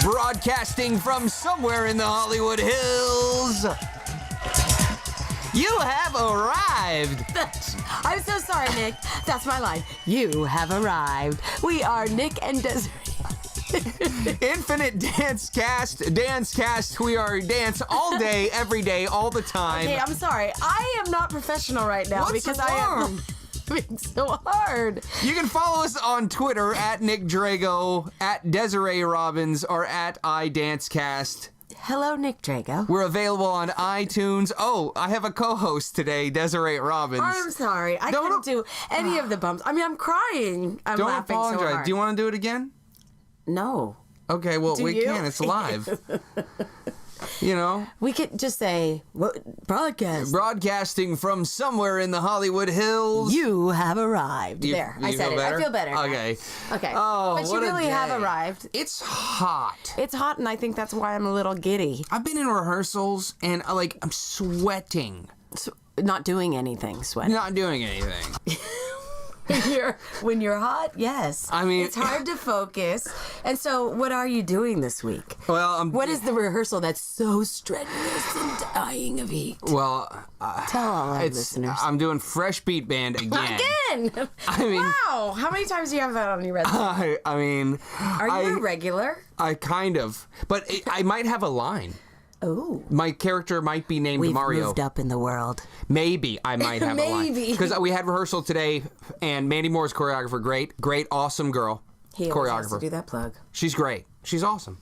Broadcasting from somewhere in the Hollywood Hills, you have arrived. I'm so sorry, Nick. That's my line. You have arrived. We are Nick and Desiree. Infinite Dance Cast. We are dance all day, every day, all the time. Okay, I'm sorry. I am not professional right now because I am being so hard. You can follow us on Twitter at Nick Drago, at Desiree Robbins, or at iDanceCast. Hello, Nick Drago. We're available on iTunes. Oh, I have a co-host today, Desiree Robbins. I'm sorry. I couldn't do any of the bumps. I mean, I'm crying. I'm Don't laughing apologize. so hard. Do you want to do it again? No. Okay, well, we can. It's live. You know? We could just say, broadcast. Broadcasting from somewhere in the Hollywood Hills. You have arrived. There, I said it. Better? I feel better. Okay. Okay. Oh, but you really have arrived. It's hot. It's hot, and I think that's why I'm a little giddy. I've been in rehearsals, and I'm sweating. Not doing anything, sweating. Not doing anything. When you're hot, yes. I mean, it's hard to focus. And so, what are you doing this week? Well, what is the rehearsal that's so strenuous and dying of heat? Well, tell all our listeners. I'm doing Fresh Beat Band again. Again? I mean, wow! How many times do you have that on your resume? I mean, are you a regular? I kind of, but I might have a line. Oh. My character might be named Mario. We've moved up in the world. Maybe I might have a line. Maybe. Because we had rehearsal today, and Mandy Moore's choreographer, great, awesome girl. He always has to do that plug. She's great. She's awesome.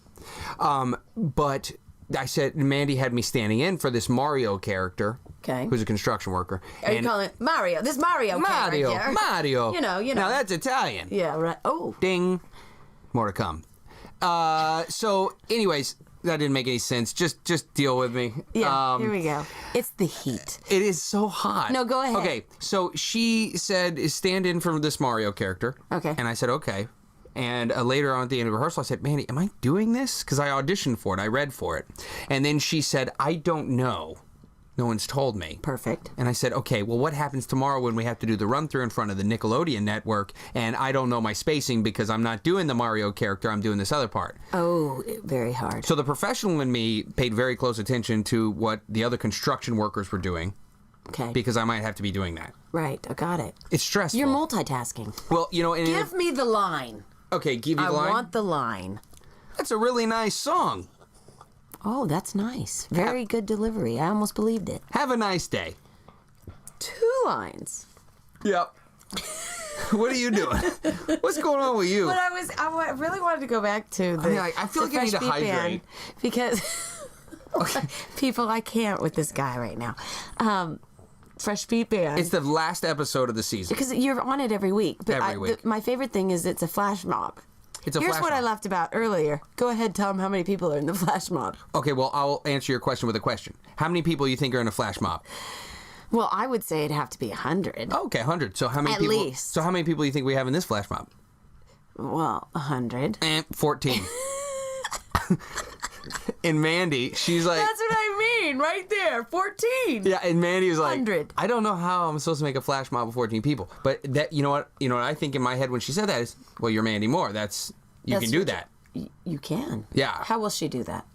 But I said, Mandy had me standing in for this Mario character. Okay. Who's a construction worker. Are you calling it Mario? This Mario character. Mario. You know. Now that's Italian. Yeah, right. Oh. Ding. More to come. So, anyways, that didn't make any sense. Just deal with me. Yeah, here we go. It's the heat. It is so hot. No, go ahead. Okay, so she said, stand in for this Mario character. Okay. And I said, okay. And later on at the end of rehearsal, I said, Mandy, am I doing this? Because I auditioned for it. I read for it. And then she said, I don't know. No one's told me. Perfect. And I said, okay, well, what happens tomorrow when we have to do the run-through in front of the Nickelodeon network, and I don't know my spacing because I'm not doing the Mario character, I'm doing this other part. Oh, very hard. So the professional in me paid very close attention to what the other construction workers were doing. Okay. Because I might have to be doing that. Right, I got it. It's stressful. You're multitasking. Well, you know... Give me the line. Okay, give you the line? I want the line. That's a really nice song. Oh, that's nice. Very good delivery. I almost believed it. Have a nice day. 2 lines. Yep. What are you doing? What's going on with you? But I really wanted to go back to the I feel like I need to hydrate. Because, people, I can't with this guy right now. Fresh Beat Band. It's the last episode of the season. Because you're on it every week. But every week. My favorite thing is it's a flash mob. Here's what I laughed about earlier. Go ahead, tell them how many people are in the flash mob. Okay, well, I'll answer your question with a question. How many people do you think are in a flash mob? Well, I would say it'd have to be 100. Okay, 100. So how many people? At least. So how many people do you think we have in this flash mob? Well, 100. 14. And Mandy, she's like... That's what I mean, right there, 14. Yeah, and Mandy was like... 100. I don't know how I'm supposed to make a flash mob of 14 people. But that, you know what I think in my head when she said that is, well, you're Mandy Moore. You can do that. You can. Yeah. How will she do that?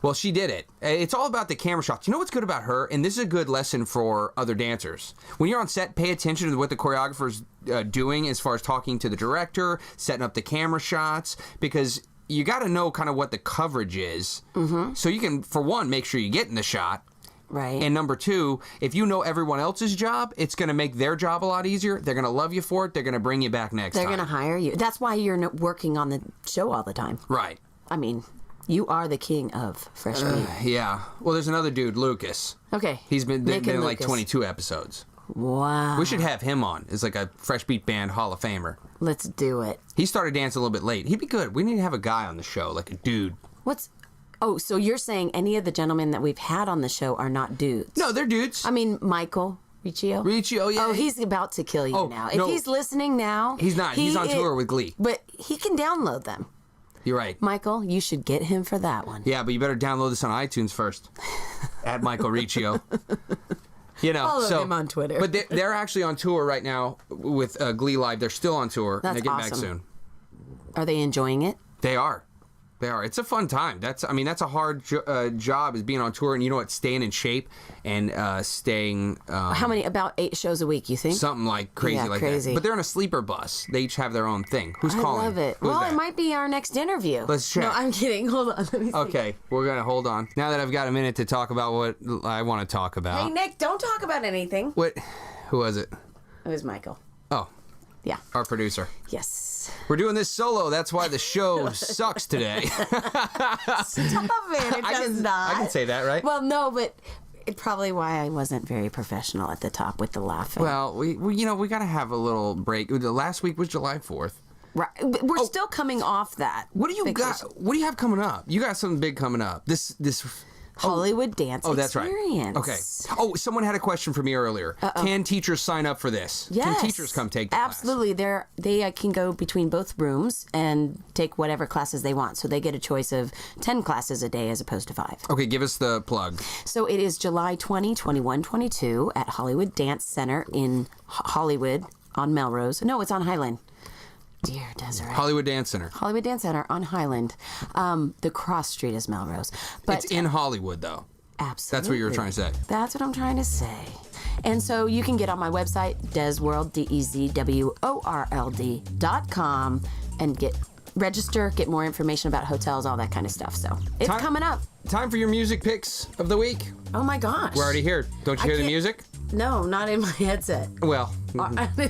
Well, she did it. It's all about the camera shots. You know what's good about her? And this is a good lesson for other dancers. When you're on set, pay attention to what the choreographer's doing as far as talking to the director, setting up the camera shots, because you got to know kind of what the coverage is. Mm-hmm. So you can, for one, make sure you get in the shot. Right. And number 2, if you know everyone else's job, it's going to make their job a lot easier. They're going to love you for it. They're going to bring you back next time. They're going to hire you. That's why you're working on the show all the time. Right. I mean, you are the king of Fresh Beat. Yeah. Well, there's another dude, Lucas. Okay. He's been in like Lucas. 22 episodes. Wow. We should have him on as like a Fresh Beat Band Hall of Famer. Let's do it. He started dancing a little bit late. He'd be good. We need to have a guy on the show, like a dude. Oh, so you're saying any of the gentlemen that we've had on the show are not dudes? No, they're dudes. I mean, Michael Riccio. Riccio, yeah. Oh, he's about to kill you now. If he's listening now... He's not. He's on tour with Glee. But he can download them. You're right. Michael, you should get him for that one. Yeah, but you better download this on iTunes first. At Michael Riccio. You know, Follow him on Twitter. But they're actually on tour right now with Glee Live. They're still on tour. That's and they're getting awesome. back soon. Are they enjoying it? They are. They are. It's a fun time. That's a hard job, is being on tour, and you know what, staying in shape and staying. How many? About 8 shows a week, you think? Something like crazy, Yeah, like crazy. that. But they're in a sleeper bus. They each have their own thing. Who's calling? I love it. Who's that? It might be our next interview. Let's check. No, I'm kidding. Hold on. Let me see. Okay, we're gonna hold on. Now that I've got a minute to talk about what I want to talk about. Hey, Nick, don't talk about anything. What? Who was it? It was Michael. Oh, Yeah. our producer. Yes. We're doing this solo. That's why the show sucks today. Stop it. It does not. I can say that, right? Well, no, but it's probably why I wasn't very professional at the top with the laughing. Well, we got to have a little break. The last week was July 4th. Right. We're still coming off that. What do you vacation. got? What do you have coming up? You got something big coming up. This Hollywood Dance that's Experience. right. Okay. Oh, someone had a question for me earlier. Can teachers sign up for this? Yes. Can teachers come take the Absolutely. They can go between both rooms and take whatever classes they want. So they get a choice of 10 classes a day as opposed to 5. Okay, give us the plug. So it is July 20, 21, 22 at Hollywood Dance Center in Hollywood on Melrose. No, it's on Highland. Dear Desiree. Hollywood Dance Center. Hollywood Dance Center on Highland. The cross street is Melrose. But It's in Hollywood, though. absolutely. That's what you were trying to say. That's what I'm trying to say. And so you can get on my website, DesWorld, DEZWORLD.com, and register, get more information about hotels, all that kind of stuff. So it's coming up. Time for your music picks of the week. Oh my gosh. We're already here. Don't you hear the can't- music? No, not in my headset. Well,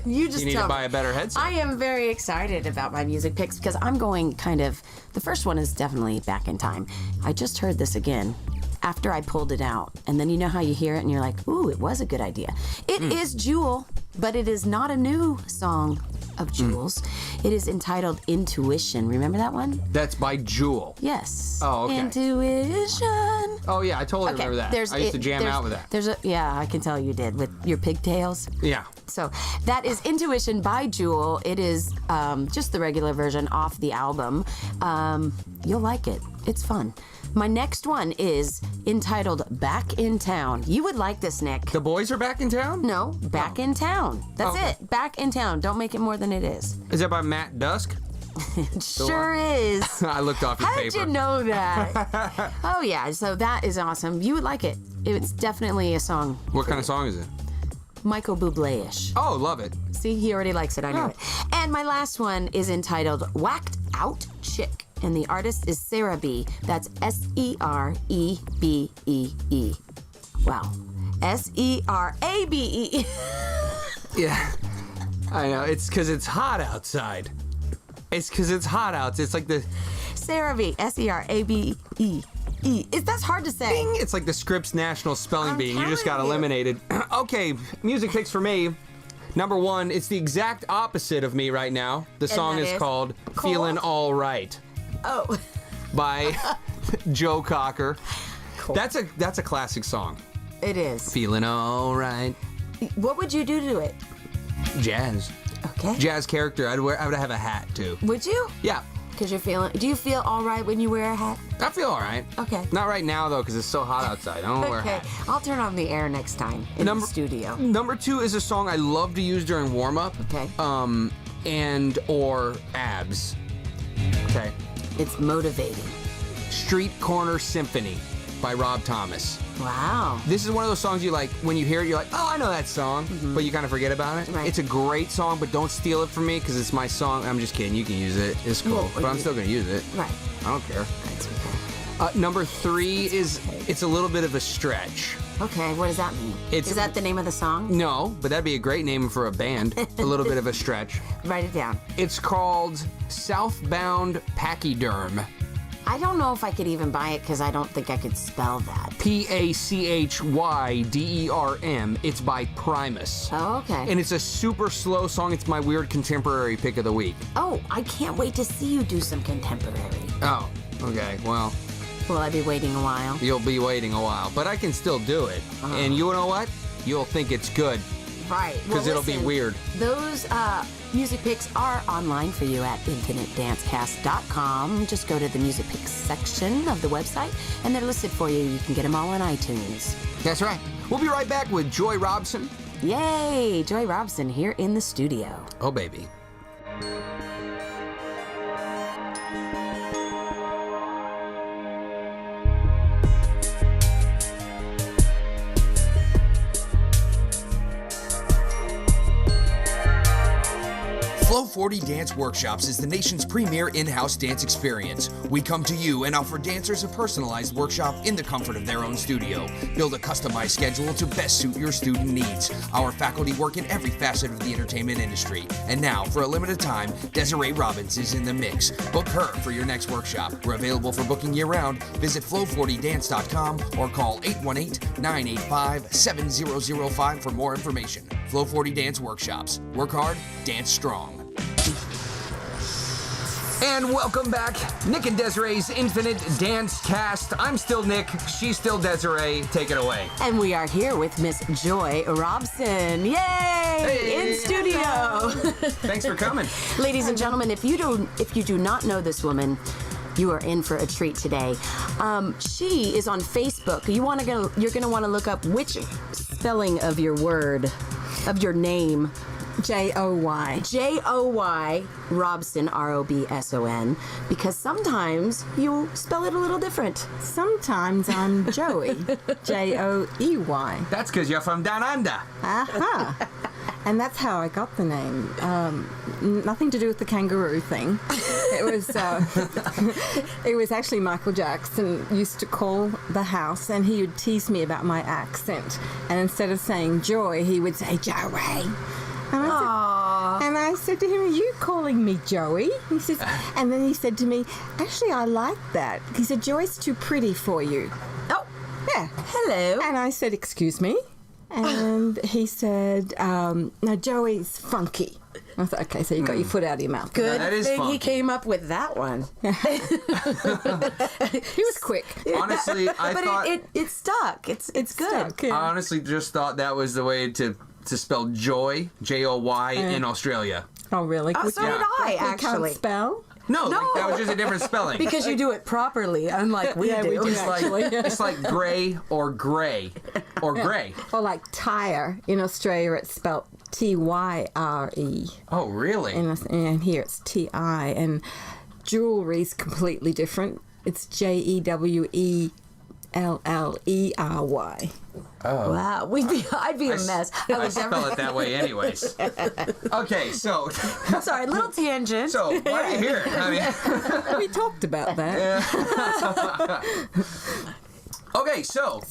You just you need tell to buy me. a better headset. I am very excited about my music picks because I'm going the first one is definitely Back in Time. I just heard this again after I pulled it out. And then you know how you hear it and you're like, ooh, it was a good idea. It is Jewel, but it is not a new song of Jewel's. It is entitled Intuition. Remember that one? That's by Jewel. Yes. Oh, okay. Intuition. Oh, yeah, I totally remember that. I used to jam out with that. Yeah, I can tell you did with your pigtails. Yeah. So that is Intuition by Jewel. It is just the regular version off the album. You'll like it. It's fun. My next one is entitled Back in Town. You would like this, Nick. The boys are back in town? No, Back in Town. That's Okay. it. Back in Town. Don't make it more than it is. Is that by Matt Dusk? It sure is. I looked off his How paper. did you know that? Oh, yeah. So that is awesome. You would like it. It's definitely a song. What kind of song is it? Michael Bublé-ish. Oh, love it. See, he already likes it. I know Oh. it. And my last one is entitled Whacked Out Chick. And the artist is Sarah B. That's Serebee. Wow. Serabe. Yeah. I know. It's because it's hot outside. It's because it's hot out. It's like the... Sarah B. Serabe. That's hard to say. Bing! It's like the Scripps National Spelling I'm Bee. You just got telling you. eliminated. Okay, music picks for me. Number one, it's the exact opposite of me right now. The song that is is called Cold? Feeling All Right Oh. by Joe Cocker. Cool. That's a classic song. It is. Feeling all right. What would you do to it? Jazz. Okay. Jazz character. I would have a hat too. Would you? Yeah. Because you're feeling. Do you feel all right when you wear a hat? I feel all right. Okay. Not right now though, because it's so hot outside. I don't wear a Okay. hat. I'll turn on the air next time in the studio. Number two is a song I love to use during warm up. Okay. And or abs. Okay. It's motivating. Street Corner Symphony by Rob Thomas. Wow. This is one of those songs you like, when you hear it, you're like, oh, I know that song, but you kind of forget about it. Right. It's a great song, but don't steal it from me because it's my song. I'm just kidding. You can use it. It's cool. Well, but I'm still going to use it. Right. I don't care. That's okay. Number three is, it's a little bit of a stretch. Okay, what does that mean? It's- Is that the name of the song? No, but that'd be a great name for a band. A little bit of a stretch. Write it down. It's called Southbound Pachyderm. I don't know if I could even buy it because I don't think I could spell that. Pachyderm. It's by Primus. Oh, okay. And it's a super slow song. It's my weird contemporary pick of the week. Oh, I can't wait to see you do some contemporary. Oh, okay. Well, Will I be waiting a while? you'll be waiting a while, but I can still do it. And you know what? You'll think it's good Right. because it'll be weird. Those music picks are online for you at infinitedancecast.com. Just go to the music picks section of the website, and they're listed for you. You can get them all on iTunes. That's right. We'll be right back with Joy Robson. Yay! Joy Robson here in the studio. Oh, baby. Flow 40 Dance Workshops is the nation's premier in-house dance experience. We come to you and offer dancers a personalized workshop in the comfort of their own studio. Build a customized schedule to best suit your student needs. Our faculty work in every facet of the entertainment industry. And now, for a limited time, Desiree Robbins is in the mix. Book her for your next workshop. We're available for booking year-round. Visit flow40dance.com or call 818-985-7005 for more information. Flow 40 Dance Workshops. Work hard, dance strong. And welcome back, Nick and Desiree's Infinite Dance Cast. I'm still Nick, she's still Desiree. Take it away. And we are here with Miss Joy Robson. Yay! Hey! In studio. Thanks for coming. Ladies and gentlemen, if you do not know this woman, you are in for a treat today. She is on Facebook. You're gonna want to look up which spelling of your word, of your name. Joy. Joy Robson, Robson, because sometimes you spell it a little different. Sometimes I'm Joey, Joey. That's because you're from down under. Aha. And that's how I got the name. Nothing to do with the kangaroo thing. It was actually Michael Jackson used to call the house, and he would tease me about my accent. And instead of saying Joy, he would say Joey. And I said to him, "Are you calling me Joey?" He says, and then he said to me, "Actually, I like that." He said, "Joy's too pretty for you." Oh, yeah. hello. And I said, "Excuse me?" And he said, "No, Joey's funky." I thought, okay, so you got your foot out of your mouth. Good That is thing funky. he came up with that one. He was quick. Honestly, I thought... it stuck. It's good. Stuck, yeah. I honestly just thought that was the way to spell joy, Joy, in Australia. Oh, really? Oh, so did I, Like we actually. can't spell? No, like, that was just a different spelling. Because you do it properly, unlike we Yeah, do. we do. It's like, Actually. it's like gray or gray or gray. Or like tire. In Australia, it's spelled Tyre. Oh, really? And here it's Ti. And jewelry's completely different. It's Jewellery. Oh. Wow, I'd be a mess. I spell it that way anyways. Okay, so... Sorry, little tangent. So, why are you here? I mean... We talked about that. Okay, so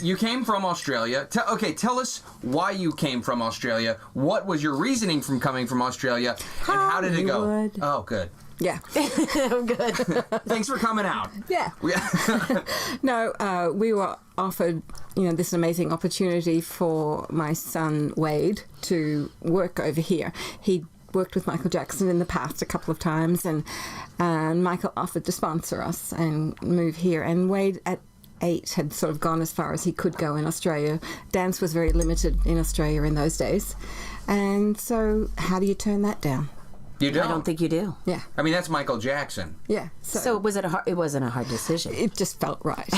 you came from Australia. Tell us why you came from Australia. What was your reasoning from coming from Australia, and how did it go? Hollywood. Oh, good. Yeah. Good. Thanks for coming out. Yeah. No, we were offered, this amazing opportunity for my son Wade to work over here. He worked with Michael Jackson in the past a couple of times, and Michael offered to sponsor us and move here. And Wade at 8 had sort of gone as far as he could go in Australia. Dance was very limited in Australia in those days. And so how do you turn that down? You don't? I don't think you do. Yeah. I mean, that's Michael Jackson. Yeah. So it wasn't a hard decision. It just felt right.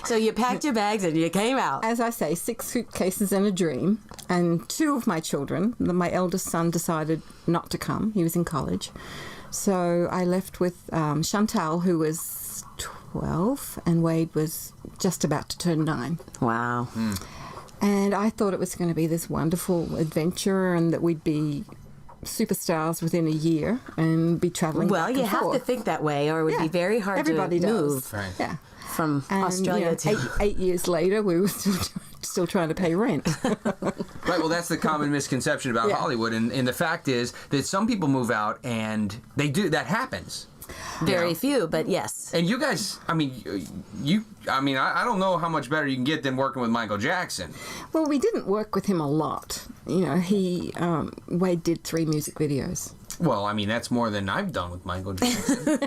So you packed your bags and you came out. As I say, 6 suitcases and a dream. And 2 of my children, my eldest son decided not to come. He was in college. So I left with Chantal, who was 12, and Wade was just about to turn 9. Wow. And I thought it was going to be this wonderful adventure and that we'd be superstars within a year and be traveling Well, back you and have forth. to think that way, or it would Yeah. be very hard Everybody to does. move Right. Yeah. from And, Australia to... 8 years later, we were still trying to pay rent. Right, well, that's the common misconception about Yeah. Hollywood, and the fact is that some people move out and that happens. Very few, but yes. And you guys, I don't know how much better you can get than working with Michael Jackson. Well, we didn't work with him a lot. Wade did 3 music videos. Well, I mean, that's more than I've done with Michael Jackson.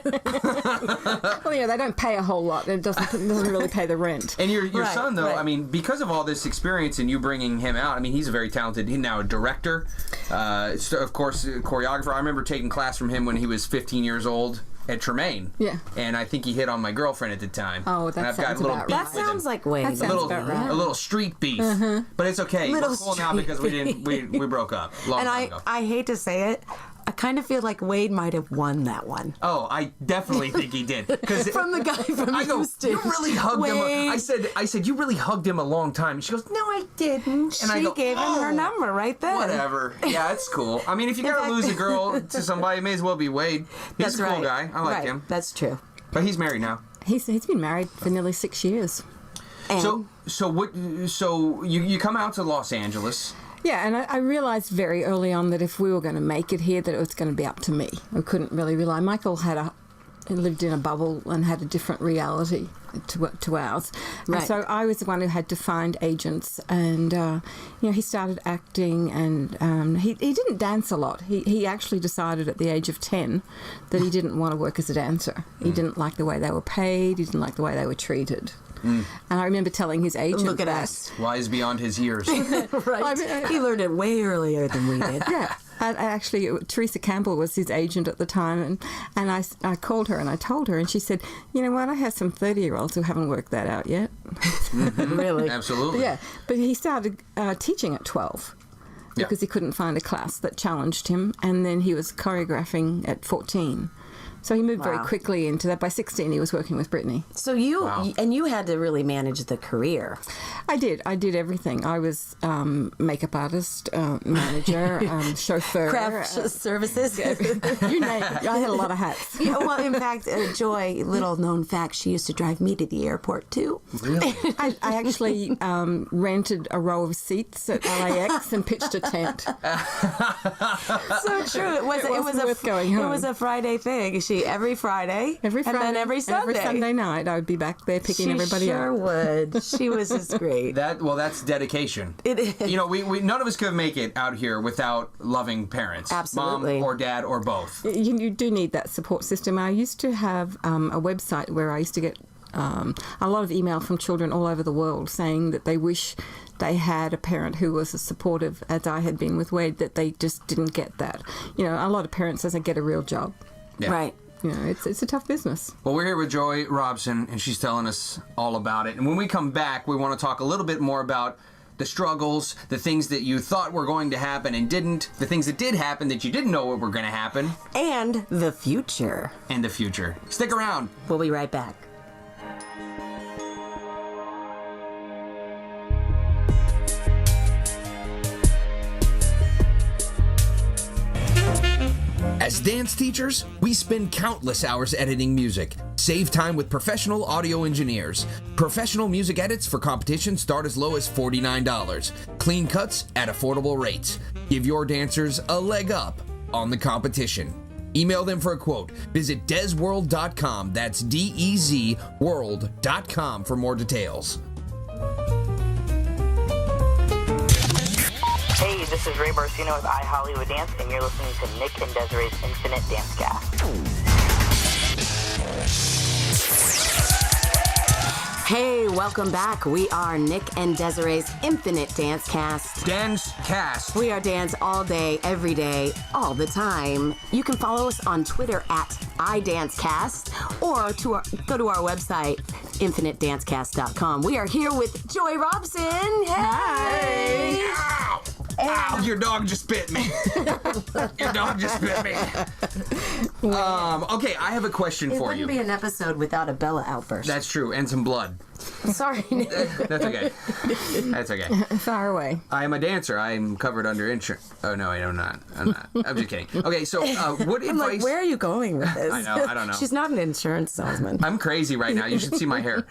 Well, they don't pay a whole lot. It doesn't really pay the rent. And your Right, son, though, right. I mean, because of all this experience and you bringing him out, I mean, he's a very talented, he's now a director, of course, a choreographer. I remember taking class from him when he was 15 years old at Tremaine. Yeah. And I think he hit on my girlfriend at the time. Oh, that and I've got sounds a little about beef right. That with sounds him. like Wade. That sounds about right. A little street beef, but it's okay. Little We're cool now street because we broke up long And time ago. I hate to say it, I kind of feel like Wade might have won that one. Oh, I definitely think he did. From the guy from I go, Houston. you really hugged him. Wade. I said, you really hugged him a long time. And she goes, no, I didn't. And I She go, gave him her number right then. Whatever. Yeah, it's cool. I mean, if you gotta lose a girl to somebody, it may as well be Wade. He's a cool guy. I like him. That's true. But he's married now. He's been married for nearly 6 years. And So you come out to Los Angeles. Yeah, and I realised very early on that if we were going to make it here, that it was going to be up to me. We couldn't really rely. Michael lived in a bubble and had a different reality to ours. Right. And so I was the one who had to find agents, and he started acting, and he didn't dance a lot. He actually decided at the age of 10 that he didn't want to work as a dancer. He didn't like the way they were paid. He didn't like the way they were treated. And I remember telling his agent, look at that, us. Wise beyond his years. Right. He learned it way earlier than we did. Yeah. And actually, Teresa Campbell was his agent at the time, and I called her and I told her, and she said, you know what, I have some 30-year-olds who haven't worked that out yet. Really? Absolutely. Yeah, but he started teaching at 12 because he couldn't find a class that challenged him, and then he was choreographing at 14. So he moved very quickly into that. By 16, he was working with Brittany. So you had to really manage the career. I did everything. I was makeup artist, manager, chauffeur. Craft services. You name it. I had a lot of hats. Yeah, well, in fact, Joy, little known fact, she used to drive me to the airport too. Really? I actually rented a row of seats at LAX and pitched a tent. So true. It was worth going home. It was a Friday thing. Every Friday, and then every Sunday night, I would be back there picking everybody up. Sure would. She was just great. That's dedication. It is. You know, we none of us could make it out here without loving parents. Absolutely. Mom or dad or both. You do need that support system. I used to have a website where I used to get a lot of email from children all over the world saying that they wish they had a parent who was as supportive as I had been with Wade, that they just didn't get that. You know, a lot of parents says, I get a real job. Yeah. Right. You know, it's a tough business. Well, we're here with Joy Robson, and she's telling us all about it. And when we come back, we want to talk a little bit more about the struggles, the things that you thought were going to happen and didn't, the things that did happen that you didn't know were going to happen. And the future. And the future. Stick around. We'll be right back. As dance teachers, we spend countless hours editing music. Save time with professional audio engineers. Professional music edits for competition start as low as $49. Clean cuts at affordable rates. Give your dancers a leg up on the competition. Email them for a quote. Visit dezworld.com. That's DEZ world.com for more details. Hey, this is Ray Barcino with iHollywood Dance, and you're listening to Nick and Desiree's Infinite Dance Cast. Hey, welcome back. We are Nick and Desiree's Infinite Dance Cast. Dance Cast. We are dance all day, every day, all the time. You can follow us on Twitter at iDanceCast or go to our website, infinitedancecast.com. We are here with Joy Robson. Hey! Ow! Ow! Your dog just bit me. Your dog just bit me. Okay, I have a question It for wouldn't you. be an episode without a Bella outburst. That's true, and some blood. Sorry, Nick. That's okay. That's okay. Far away. I am a dancer. I am covered under insurance. Oh no, I'm not. I'm just kidding. Okay, so what I'm advice? like, where are you going with this? I know. I don't know. She's not an insurance salesman. I'm crazy right now. You should see my hair.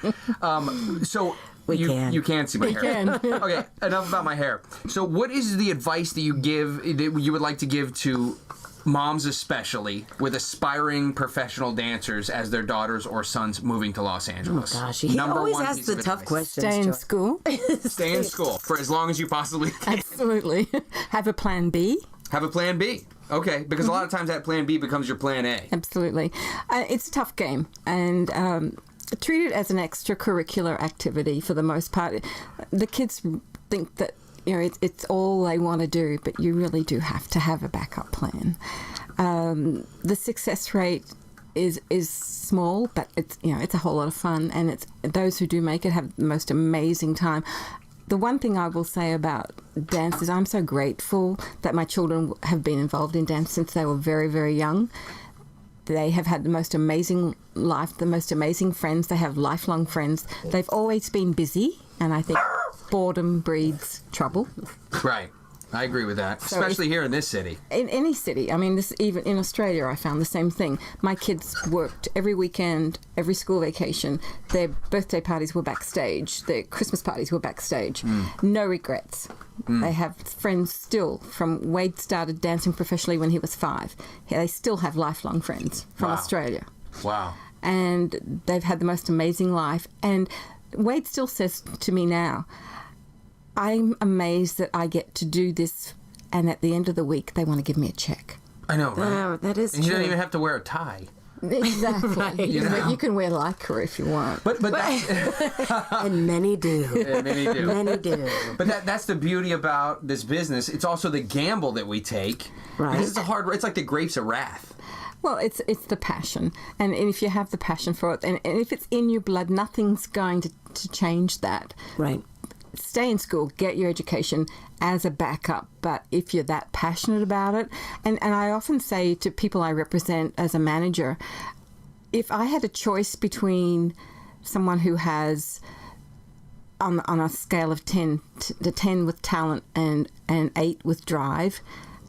So you can. You can see my hair. can. Okay, enough about my hair. So what is the advice that you would like to give to moms, especially with aspiring professional dancers as their daughters or sons moving to Los Angeles? Oh gosh, he always asks the tough questions. Stay in Joy. school. Stay in school for as long as you possibly can. Absolutely. Have a plan B. Have a plan B. Okay, because a lot of times that plan B becomes your plan A. Absolutely. It's a tough game, and treat it as an extracurricular activity for the most part. The kids think that it's all they want to do, but you really do have to have a backup plan. The success rate is small, but it's a whole lot of fun, and it's those who do make it have the most amazing time. the one thing I will say about dance is I'm so grateful that my children have been involved in dance since they were very, very young. They have had the most amazing life, the most amazing friends. They have lifelong friends. They've always been busy, and I think boredom breeds trouble. Right. I agree with that, So especially here in this city. In any city. I mean, this even in Australia, I found the same thing. My kids worked every weekend, every school vacation. Their birthday parties were backstage. Their Christmas parties were backstage. No regrets. They have friends still from Wade started dancing professionally when he was 5. They still have lifelong friends from Wow. Australia. Wow. And they've had the most amazing life. And Wade still says to me now, I'm amazed that I get to do this, and at the end of the week, they want to give me a check. I know, right? That is And you true. don't even have to wear a tie. Exactly. You can wear lycra if you want. But that's, And many do. many do. Many do. But that's the beauty about this business. It's also the gamble that we take. Right. Because it's like the grapes of wrath. Well, it's the passion, and if you have the passion for it, and if it's in your blood, nothing's going to change that. Right. Stay in school, get your education as a backup, but if you're that passionate about it, and I often say to people I represent as a manager, if I had a choice between someone who has on a scale of 10 to 10 with talent and 8 with drive,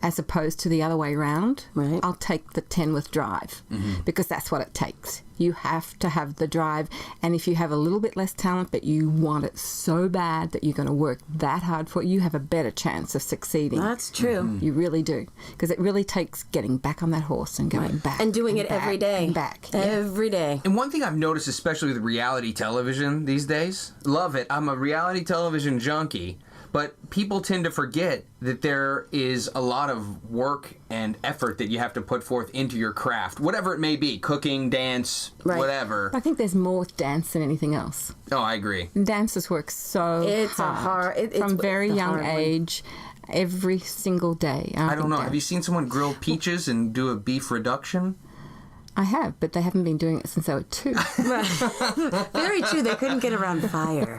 as opposed to the other way around, Right. I'll take the 10 with drive because that's what it takes. You have to have the drive, and if you have a little bit less talent but you want it so bad that you're going to work that hard for it, you have a better chance of succeeding. That's true. You really do, because it really takes getting back on that horse and going back. And doing it back every day. And back. Every day. And one thing I've noticed, especially with reality television these days, love it. I'm a reality television junkie, but people tend to forget that there is a lot of work and effort that you have to put forth into your craft, whatever it may be, cooking, dance, Right. whatever. I think there's more with dance than anything else. Oh, I agree. Dancers work so It's a hard. hard- it's from very the young hard one. age, every single day. I don't think know. that- Have you seen someone grill peaches and do a beef reduction? I have, but they haven't been doing it since they were 2. Very true. They couldn't get around fire.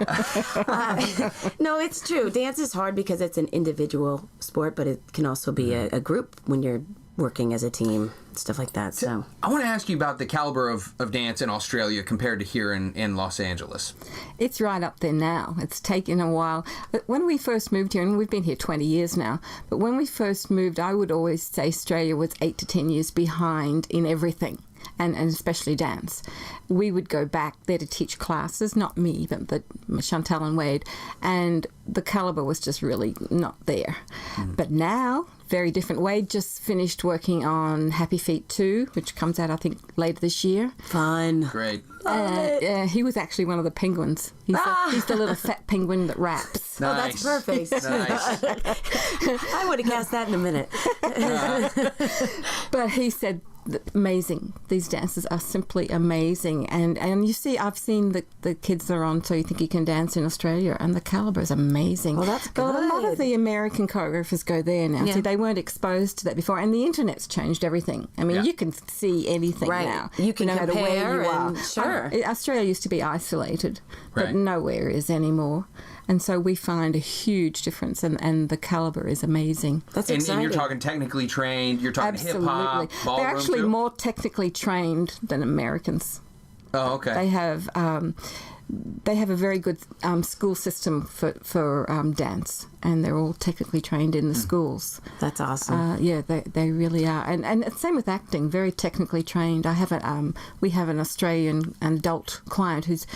No, it's true. Dance is hard because it's an individual sport, but it can also be a group when you're working as a team, stuff like that. So I want to ask you about the caliber of dance in Australia compared to here in Los Angeles. It's right up there now. It's taken a while. But when we first moved here, and we've been here 20 years now, but when we first moved, I would always say Australia was 8 to 10 years behind in everything. And especially dance. We would go back there to teach classes, not me, but Chantal and Wade, and the caliber was just really not there. But now, very different. Wade just finished working on Happy Feet 2, which comes out, I think, later this year. fun. Great. He was actually one of the penguins. He's the little fat penguin that raps. Oh, that's perfect. Nice. I would have cast that in a minute. But he said, amazing. These dances are simply amazing. And you see, I've seen the kids that are on So You Think You Can Dance in Australia, and the caliber is amazing. Well, that's But a lot good. of the American choreographers go there now. Yeah. See, they weren't exposed to that before, and the internet's changed everything. I mean, Yeah. you can see anything Right. now. You can no matter where compare you are. and- sure. Australia used to be isolated, but Right. nowhere is anymore. And so we find a huge difference, and the caliber is amazing. That's And exciting. you're talking technically trained, you're talking hip-hop, Absolutely. ballroom They're actually too? more technically trained than Americans. Oh, okay. They have a very good school system for dance, and they're all technically trained in the schools. That's awesome. Yeah, they really are, and same with acting, very technically trained. We have an Australian adult client who's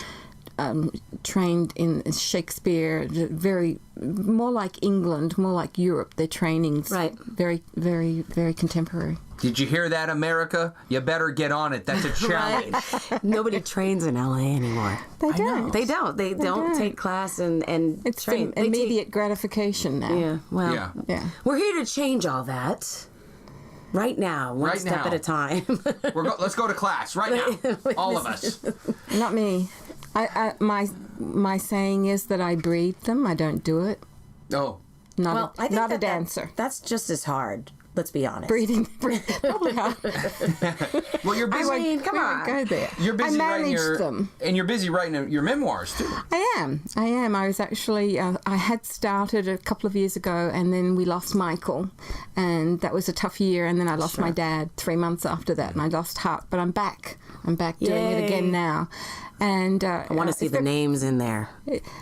trained in Shakespeare, very more like England, more like Europe. Their training's Right. very, very, very contemporary. Did you hear that, America? You better get on it. That's a challenge. Nobody trains in LA anymore. They don't. They don't. They don't don't. take class and It's train. the immediate gratification now. Yeah. Well. Yeah. Yeah. We're here to change all that. Right now, one Right step now. at a time. Let's go to class right now. All of us. Not me. My saying is that I breed them. I don't do it. Oh. Not a I think dancer. That's just as hard. Let's be honest. breathing. Probably hard. Well, you're busy. I mean, come We won't on. go there. You're busy I writing managed them. and you're busy writing your memoirs too. I am. I was actually, I had started a couple of years ago, and then we lost Michael, and that was a tough year, and then I lost my dad 3 months after that, and I lost heart, but I'm back. I'm back doing it Yay. again now. And I want to see the names in there.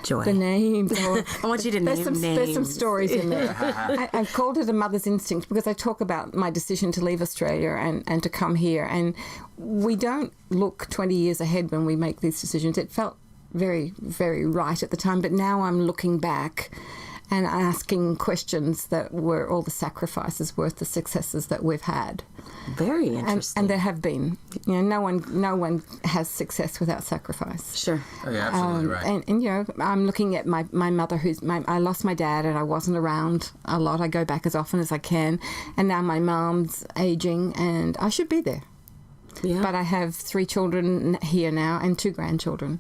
Joy. The names. I want you to There's name some, names. there's some stories in there. I've called it a mother's instinct because I talk about my decision to leave Australia and to come here. And we don't look 20 years ahead when we make these decisions. It felt very, very right at the time. But now I'm looking back and asking questions that were all the sacrifices worth the successes that we've had. Very interesting. And there have been. You know, no one has success without sacrifice. Sure. Oh, yeah, absolutely right. And you know, I'm looking at my mother, I lost my dad and I wasn't around a lot. I go back as often as I can, and now my mom's aging and I should be there. Yeah. But I have 3 children here now and 2 grandchildren.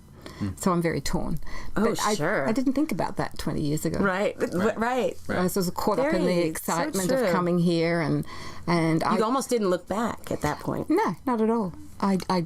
So I'm very torn. Oh, But sure. I didn't think about that 20 years ago. Right. I was caught up in the Very, so excitement of true. coming here, and You almost didn't look back at that point. no, not at all. I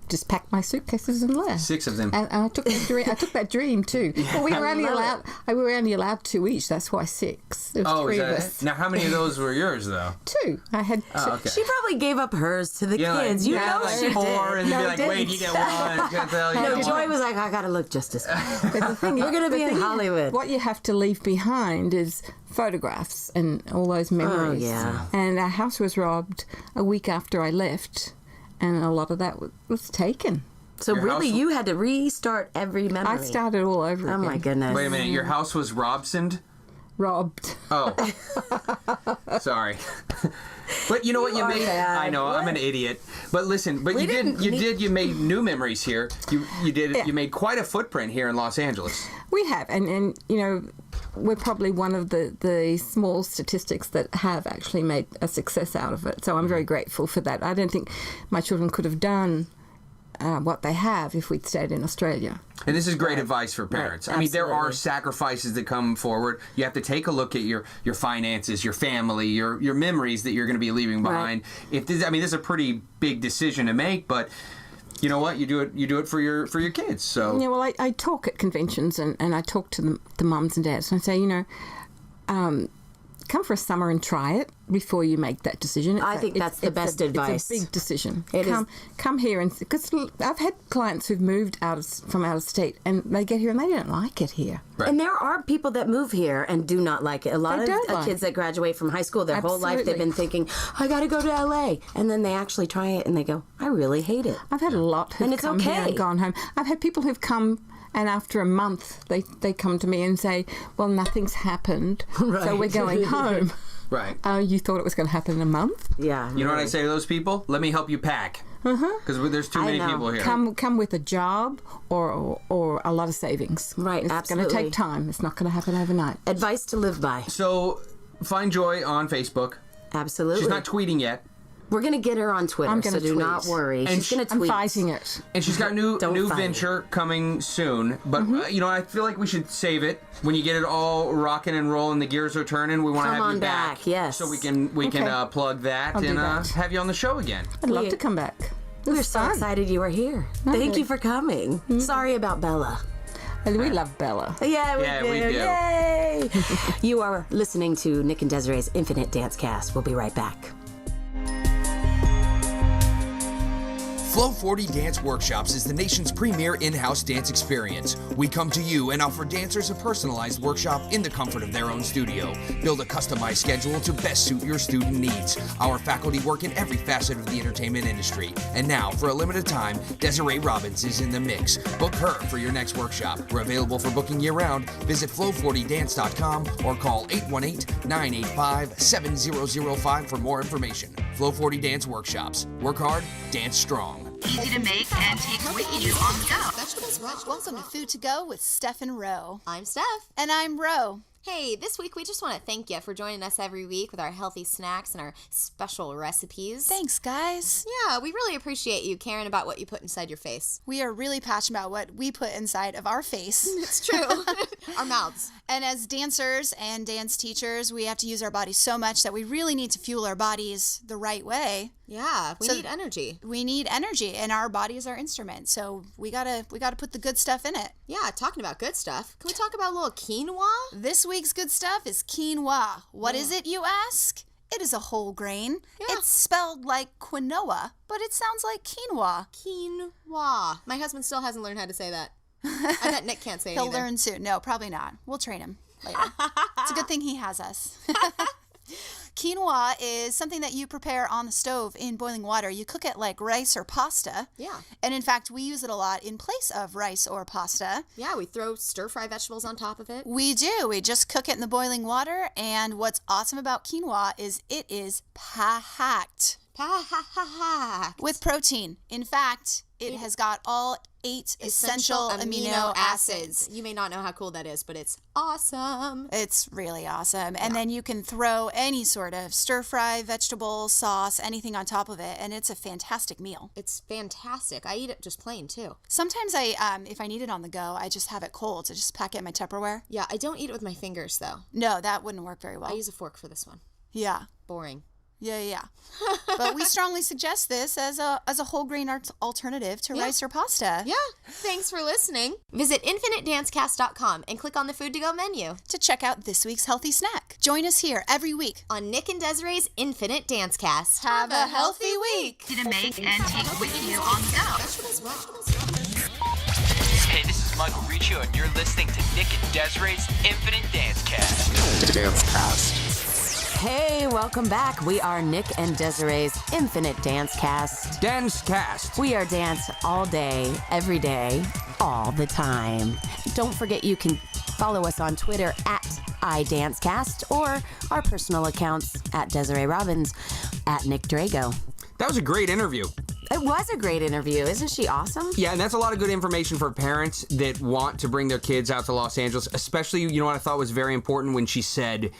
just packed my suitcases and left. 6 of them. And I took that dream. I took that dream too. But we were only love allowed 2 each. That's why 6. There was Oh, 3 is of that us. it? Now, how many of those were yours, though? 2. I had 2. Oh, okay. She probably gave up hers to the kids. You know like she 4 did. and No, be I like, didn't. wait, you get 1. Can't tell you. No, get Joy one. was like, I gotta look just as fine. But the thing You're gonna the be in thing is, Hollywood. What you have to leave behind is photographs and all those memories. yeah. And our house was robbed a week after I left, and a lot of that was taken. So Your really, house- you had to restart every memory. I started all over Oh again. my goodness. Wait a minute, your house was Robsoned? Robbed. Oh. Sorry. But you know what you are made? bad. I know, I'm an idiot. But listen, but We you made new memories here. You did Yeah. you made quite a footprint here in Los Angeles. We have, and you know, we're probably one of the small statistics that have actually made a success out of it. So I'm very grateful for that. I don't think my children could have done what they have if we'd stayed in Australia. And this is great advice for parents. Right, I mean, there are absolutely. sacrifices that come forward. You have to take a look at your finances, your family, your memories that you're going to be leaving behind. If this, I mean, this is a pretty big decision to make, but you know what? You do it for your kids. So Yeah, well, I talk at conventions and I talk to the mums and dads and I say, you know, come for a summer and try it before you make that decision. I think that's the best advice. It's a big decision. It is. Come here and because I've had clients who've moved from out of state and they get here and they don't like it here. Right. And there are people that move here and do not like it. A lot They of don't like kids it. that graduate from high school, their whole life they've Absolutely. been thinking, I got to go to LA. And then they actually try it and they go, I really hate it. I've had a lot who've And it's come here okay. and gone home. I've had people who've come and after a month they come to me and say, well, nothing's happened, so we're going home. right. You thought it was going to happen in a month? Yeah. You know what I say to those people? Let me help you pack. Because there's too I many know. people here. Come with a job or a lot of savings. Right, It's going to absolutely. take time. It's not going to happen overnight. Advice to live by. So find Joy on Facebook. Absolutely. She's not tweeting yet. We're going to get her on Twitter, I'm so gonna do tweet. not worry. And She's going to I'm tweet. fighting it. And she's got new Don't fight venture coming soon. But, you know, I feel like we should save it. When you get it all rocking and rolling, the gears are turning, we want to Come have on you back. back, yes. So we can Okay. plug that I'll do and that. have you on the show again. I'd love We- to come back. It We're was so fun. excited you were here. Thank you for coming. Sorry about Bella. And we love Bella. Yeah, we do. Yay! You are listening to Nick and Desiree's Infinite Dance Cast. We'll be right back. Flow 40 Dance Workshops is the nation's premier in-house dance experience. We come to you and offer dancers a personalized workshop in the comfort of their own studio. Build a customized schedule to best suit your student needs. Our faculty work in every facet of the entertainment industry. And now, for a limited time, Desiree Robbins is in the mix. Book her for your next workshop. We're available for booking year-round. Visit flow40dance.com or call 818-985-7005 for more information. Flow 40 Dance Workshops. Work hard, dance strong. Easy to make and take with you on the go. Vegetables Welcome to Food to Go with Steph and Ro. I'm Steph. And I'm Ro. Hey, this week we just want to thank you for joining us every week with our healthy snacks and our special recipes. Thanks, guys. Yeah, we really appreciate you caring about what you put inside your face. We are really passionate about what we put inside of our face. It's true. Our mouths. And as dancers and dance teachers, we have to use our bodies so much that we really need to fuel our bodies the right way. Yeah, we need energy. We need energy, and our body is our instrument. So we gotta put the good stuff in it. Yeah, talking about good stuff. Can we talk about a little quinoa? This week's good stuff is quinoa. What is it, you ask? It is a whole grain. Yeah. It's spelled like quinoa, but it sounds like quinoa. Quinoa. My husband still hasn't learned how to say that. I bet Nick can't say it He'll either. learn soon. No, probably not. We'll train him later. It's a good thing he has us. Quinoa is something that you prepare on the stove in boiling water. You cook it like rice or pasta. Yeah. And in fact, we use it a lot in place of rice or pasta. Yeah, we throw stir-fry vegetables on top of it. We do. We just cook it in the boiling water. And what's awesome about quinoa is it is packed with protein. In fact, it has got all 8 essential amino acids. You may not know how cool that is, but it's awesome. It's really awesome. And then you can throw any sort of stir-fry, vegetable, sauce, anything on top of it, and it's a fantastic meal. It's fantastic. I eat it just plain, too. Sometimes if I need it on the go, I just have it cold. So just pack it in my Tupperware. Yeah, I don't eat it with my fingers, though. No, that wouldn't work very well. I use a fork for this one. Yeah. Boring. Yeah. But we strongly suggest this as a whole grain alternative to rice or pasta. Yeah. Thanks for listening. Visit infinitedancecast.com and click on the Food to Go menu to check out this week's healthy snack. Join us here every week on Nick and Desiree's Infinite Dance Cast. Have a healthy week. To make and take with you on the go. Hey, this is Michael Riccio, and you're listening to Nick and Desiree's Infinite Dance Cast. Hey, welcome back. We are Nick and Desiree's Infinite Dance Cast. Dance Cast. We are dance all day, every day, all the time. Don't forget you can follow us on Twitter at iDanceCast or our personal accounts at Desiree Robbins, at Nick Drago. That was a great interview. It was a great interview. Isn't she awesome? Yeah, and that's a lot of good information for parents that want to bring their kids out to Los Angeles, especially, you know what I thought was very important when she said,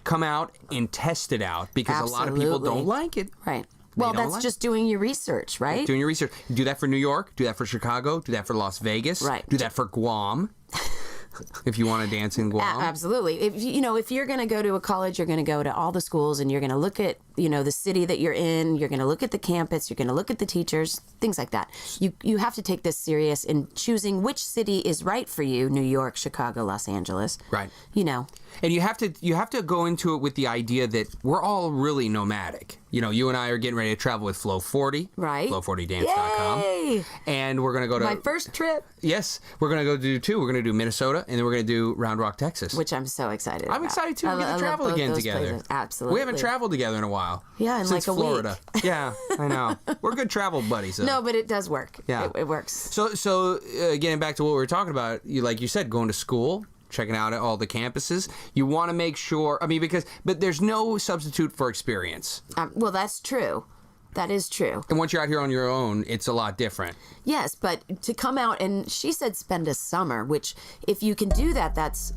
come out and test it out, because a lot of people don't like it. Right. Well, that's just doing your research, right? Doing your research. Do that for New York, do that for Chicago, do that for Las Vegas. Right. Do that for Guam. If you want to dance in Guam. Absolutely. If you're going to go to a college, you're going to go to all the schools and you're going to look at, the city that you're in. You're going to look at the campus. You're going to look at the teachers, things like that. You have to take this serious in choosing which city is right for you, New York, Chicago, Los Angeles. Right. And you have to go into it with the idea that we're all really nomadic. You and I are getting ready to travel with Flow 40. Right. Flow40dance.com. Yay! And we're going to go to... My first trip. Yes. We're going to go do 2. We're going to do Minnesota, and then we're going to do Round Rock, Texas. Which I'm so excited about. I'm excited, too. We get to travel again together. Places. Absolutely. We haven't traveled together in a while. Yeah, in since like a Florida. week. Yeah, I know. We're good travel buddies, though. No, but it does work. Yeah. It works. So getting back to what we were talking about, like you said, going to school, checking out all the campuses. You want to make sure, but there's no substitute for experience. Well, that's true. That is true. And once you're out here on your own, it's a lot different. Yes, but to come out, and she said spend a summer, which if you can do that, that's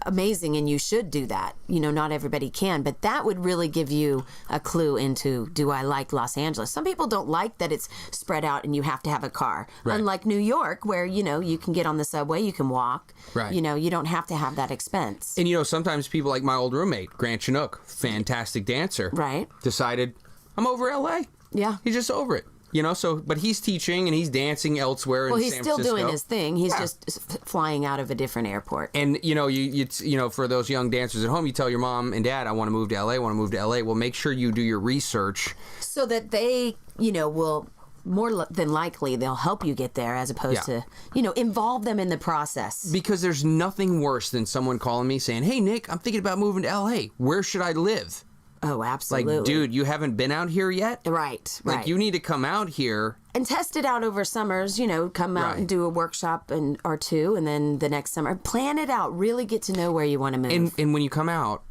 amazing, and you should do that. Not everybody can, but that would really give you a clue into, do I like Los Angeles? Some people don't like that it's spread out and you have to have a car. Right. Unlike New York, where, you can get on the subway, you can walk. Right. You don't have to have that expense. And, sometimes people like my old roommate, Grant Chinook, fantastic dancer. Right. Decided, I'm over L.A. Yeah. He's just over it. But he's teaching and he's dancing elsewhere in San Francisco. Well, he's still doing his thing. He's just flying out of a different airport. And, you for those young dancers at home, you tell your mom and dad, I want to move to L.A., Well, make sure you do your research. So that they, will, more than likely, they'll help you get there as opposed to, involve them in the process. Because there's nothing worse than someone calling me saying, hey, Nick, I'm thinking about moving to L.A. Where should I live? Oh, absolutely. Like, dude, you haven't been out here yet? Right. Like, you need to come out here. And test it out over summers, come out and do a workshop or 2, and then the next summer. Plan it out. Really get to know where you want to move. And when you come out,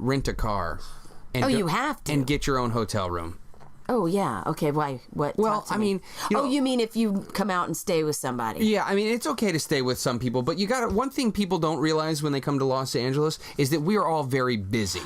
rent a car. And you have to. And get your own hotel room. Oh, yeah. Okay, why? What? Well, Talk to I me. mean, you know- you mean if you come out and stay with somebody? Yeah, I mean, it's okay to stay with some people, but one thing people don't realize when they come to Los Angeles is that we are all very busy.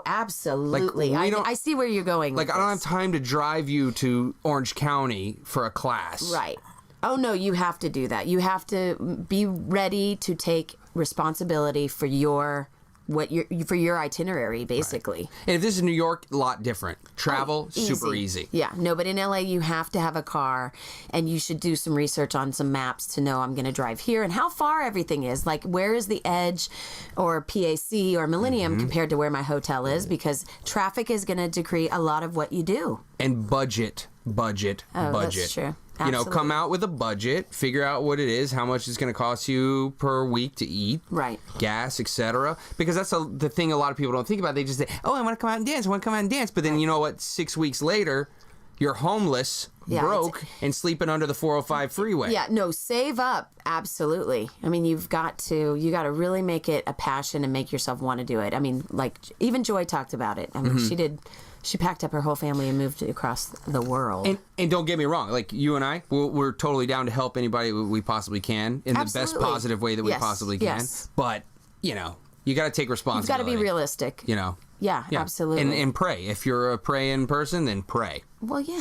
Absolutely. Like, I see where you're going with I don't have this. time to drive you to Orange County for a class. Right. Oh, no, you have to do that. You have to be ready to take responsibility for your itinerary, basically. And if this is New York, a lot different. Travel, Easy. super easy. Yeah, no, but in LA, you have to have a car, and you should do some research on some maps to know I'm going to drive here and how far everything is. Like, where is the Edge or PAC or Millennium compared to where my hotel is? Because traffic is going to decree a lot of what you do. And budget. That's true. You know, come Absolutely. out with a budget, figure out what it is, how much it's going to cost you per week to eat, Right. gas, etc. Because that's the thing a lot of people don't think about. They just say, "Oh, I want to come out and dance. I want to come out and dance." But then you know what? 6 weeks later, you're homeless, Yeah, broke, and sleeping under the 405 freeway. Yeah, no, save up. Absolutely. I mean, you got to really make it a passion and make yourself want to do it. I mean, like, even Joy talked about it. I mean, she packed up her whole family and moved across the world. And don't get me wrong, like you and I, we're totally down to help anybody we possibly can in the best Absolutely. positive way that we Yes, possibly can. yes. But, you know, you got to take You've got responsibility. to be realistic. You know? Yeah, absolutely. And pray. If you're a praying person, then pray. Well, yeah.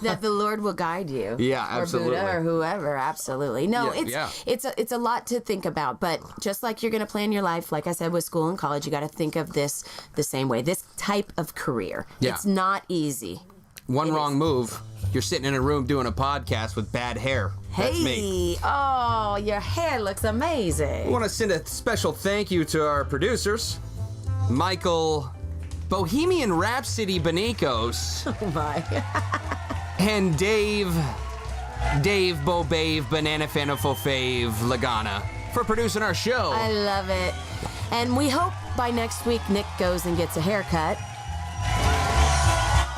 That the Lord will guide you. Yeah, Or absolutely. Buddha or whoever, absolutely. No, Yeah, it's a lot to think about, but just like you're going to plan your life, like I said, with school and college, you got to think of this the same way. This type of career. Yeah. It's not easy. One wrong move, you're sitting in a room doing a podcast with bad hair. That's me. Hey, oh, your hair looks I amazing. want to send a special thank you to our producers, Michael Bohemian Rhapsody Benecos Oh my. and Dave Bobave Banana Fanafo Fave Lagana for producing our show. I love it. And we hope by next week Nick goes and gets a haircut.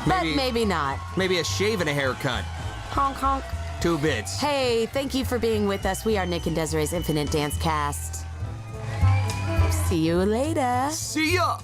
But maybe not. Maybe a shave and a haircut. Honk honk. 2 bits. Hey, thank you for being with us. We are Nick and Desiree's Infinite Dance Cast. See you later. See ya!